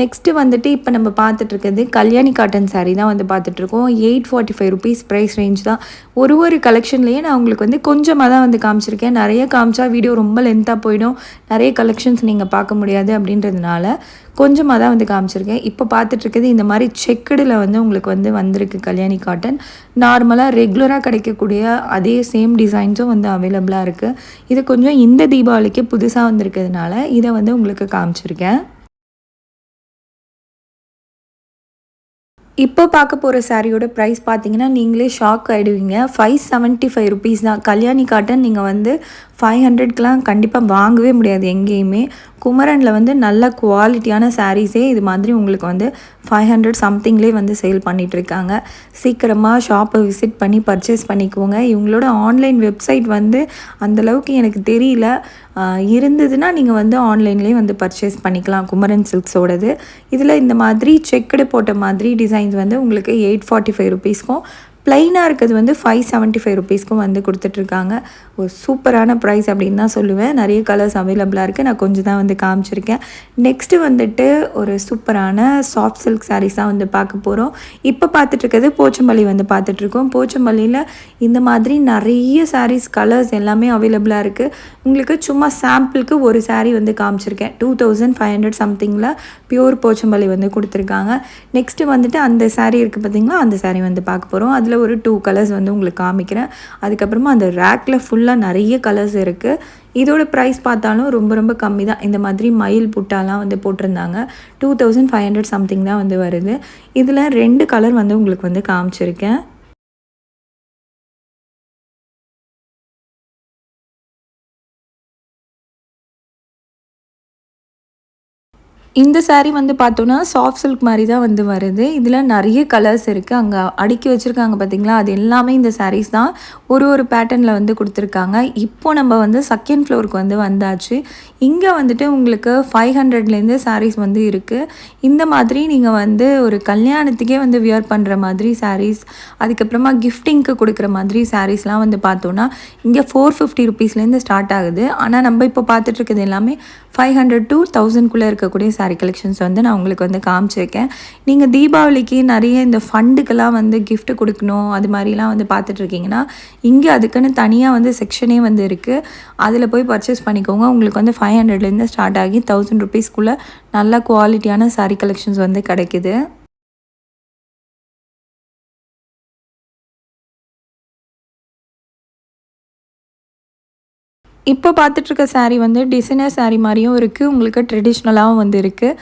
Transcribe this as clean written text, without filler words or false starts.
Next வந்துட்டு இப்போ நம்ம பார்த்துட்ருக்கிறது கல்யாணி காட்டன் சாரீ தான் வந்து பார்த்துட்ருக்கோம். 845 ருபீஸ் ப்ரைஸ் ரேஞ்ச் தான். ஒரு கலெக்ஷன்லேயே நான் உங்களுக்கு வந்து கொஞ்சமாக தான் வந்து காமிச்சிருக்கேன். நிறைய காமிச்சா வீடியோ ரொம்ப லென்த்தாக போயிடும். நிறைய கலெக்ஷன்ஸ் நீங்கள் பார்க்க முடியாது அப்படின்றதுனால கொஞ்சமாக தான் வந்து காமிச்சிருக்கேன். இப்போ பார்த்துட்ருக்கிறது இந்த மாதிரி செக்குடில் வந்து உங்களுக்கு வந்து வந்திருக்கு கல்யாணி காட்டன். நார்மலாக ரெகுலராக கிடைக்கக்கூடிய அதே சேம் டிசைன்ஸும் வந்து அவைலபிளாக இருக்குது. இது கொஞ்சம் இந்த தீபாவளிக்கு புதுசாக வந்திருக்கிறதுனால இதை வந்து உங்களுக்கு காமிச்சிருக்கேன். இப்போ பார்க்க போகிற சாரியோட ப்ரைஸ் பார்த்தீங்கன்னா நீங்களே ஷாக் ஆகிடுவீங்க. 575 ருபீஸ் தான். கல்யாணி காட்டன் நீங்கள் வந்து 500க்கெலாம் கண்டிப்பாக வாங்கவே முடியாது எங்கேயுமே. குமரனில் வந்து நல்ல குவாலிட்டியான சாரீஸே இது மாதிரி உங்களுக்கு வந்து 500 சம்திங்லேயே வந்து சேல் பண்ணிகிட்ருக்காங்க. சீக்கிரமாக ஷாப்பை விசிட் பண்ணி பர்ச்சேஸ் பண்ணிக்கோங்க. இவங்களோட ஆன்லைன் வெப்சைட் வந்து அந்தளவுக்கு எனக்கு தெரியல. இருந்ததுன்னா நீங்கள் வந்து ஆன்லைன்லேயே வந்து பர்ச்சேஸ் பண்ணிக்கலாம் குமரன் சில்க்ஸோடது. இதில் இந்த மாதிரி செக்குடு போட்ட மாதிரி டிசைன்ஸ் வந்து உங்களுக்கு 845 ருபீஸ்க்கும், ப்ளைனாக இருக்கிறது வந்து 575 ருபீஸ்க்கும் வந்து கொடுத்துட்ருக்காங்க. ஒரு சூப்பரான ப்ரைஸ் அப்படின்னு தான் சொல்லுவேன். நிறைய கலர்ஸ் அவைலபிளாக இருக்குது. நான் கொஞ்சம் தான் வந்து காமிச்சிருக்கேன். நெக்ஸ்ட்டு வந்துட்டு ஒரு சூப்பரான சாஃப்ட் சில்க் சாரீஸ் தான் வந்து பார்க்க போகிறோம். இப்போ பார்த்துட்ருக்கிறது போச்சம்பள்ளி வந்து பார்த்துட்ருக்கோம். போச்சம்பள்ளியில் இந்த மாதிரி நிறைய சாரீஸ் கலர்ஸ் எல்லாமே அவைலபிளாக இருக்குது. உங்களுக்கு சும்மா சாம்பிளுக்கு ஒரு சாரீ வந்து காமிச்சிருக்கேன். 2500 சம்திங்கில் பியூர் போச்சம்பள்ளி வந்து கொடுத்துருக்காங்க. நெக்ஸ்ட்டு வந்துட்டு அந்த சாரீ இருக்குது பார்த்திங்களா, அந்த சாரீ வந்து பார்க்க போகிறோம். அதில் ஒரு 2 கலர்ஸ் வந்து உங்களுக்கு காமிக்கிறேன். அதுக்கப்புறமா அந்த ரேக்கில் ஃபுல்லாக நிறைய கலர்ஸ் இருக்குது. இதோட ப்ரைஸ் பார்த்தாலும் ரொம்ப கம்மி தான். இந்த மாதிரி மயில் புட்டாலாம் வந்து போட்டிருந்தாங்க. 2500 சம்திங் தான் வந்து வருது. இதில் 2 கலர் வந்து உங்களுக்கு வந்து காமிச்சிருக்கேன். இந்த சாரீ வந்து பார்த்தோன்னா சாஃப்ட் சில்க் மாதிரி தான் வந்து வருது. இதில் நிறைய கலர்ஸ் இருக்குது. அங்கே அடுக்கி வச்சுருக்காங்க பார்த்தீங்களா, அது எல்லாமே இந்த சாரீஸ் தான். ஒரு பேட்டர்னில் வந்து கொடுத்துருக்காங்க. இப்போது நம்ம வந்து செகண்ட் ஃப்ளோருக்கு வந்து வந்தாச்சு. இங்கே வந்துட்டு உங்களுக்கு 500லேருந்து சாரீஸ் வந்து இருக்குது. இந்த மாதிரி நீங்கள் வந்து ஒரு கல்யாணத்துக்கே வந்து வியர் பண்ணுற மாதிரி சாரீஸ், அதுக்கப்புறமா கிஃப்டிங்க்கு கொடுக்குற மாதிரி சாரீஸ்லாம் வந்து பார்த்தோன்னா இங்கே 450 ருபீஸ்லேருந்து ஸ்டார்ட் ஆகுது. ஆனால் நம்ம இப்போ பார்த்துட்ருக்கிறது எல்லாமே 500 to 1000க்குள்ளே இருக்கக்கூடிய சாரீ கலெக்ஷன்ஸ் வந்து நான் உங்களுக்கு வந்து காமிச்சிருக்கேன். நீங்கள் தீபாவளிக்கு நிறைய இந்த ஃபண்டுக்கெல்லாம் வந்து கிஃப்ட் கொடுக்கணும் அது மாதிரிலாம் வந்து பார்த்துட்ருக்கீங்கன்னா இங்கே அதுக்குன்னு தனியாக வந்து செக்ஷனே வந்து இருக்குது. அதில் போய் பர்ச்சேஸ் பண்ணிக்கோங்க. உங்களுக்கு வந்து 500லேருந்து ஸ்டார்ட் ஆகி 1000 ருபீஸ்க்குள்ளே நல்ல குவாலிட்டியான சாரீ கலெக்ஷன்ஸ் வந்து கிடைக்குது. இப்போ பார்த்துட்ருக்க சாரீ வந்து டிசைனர் சாரீ மாதிரியும் இருக்குது, உங்களுக்கு ட்ரெடிஷ்னலாகவும் வந்து இருக்குது.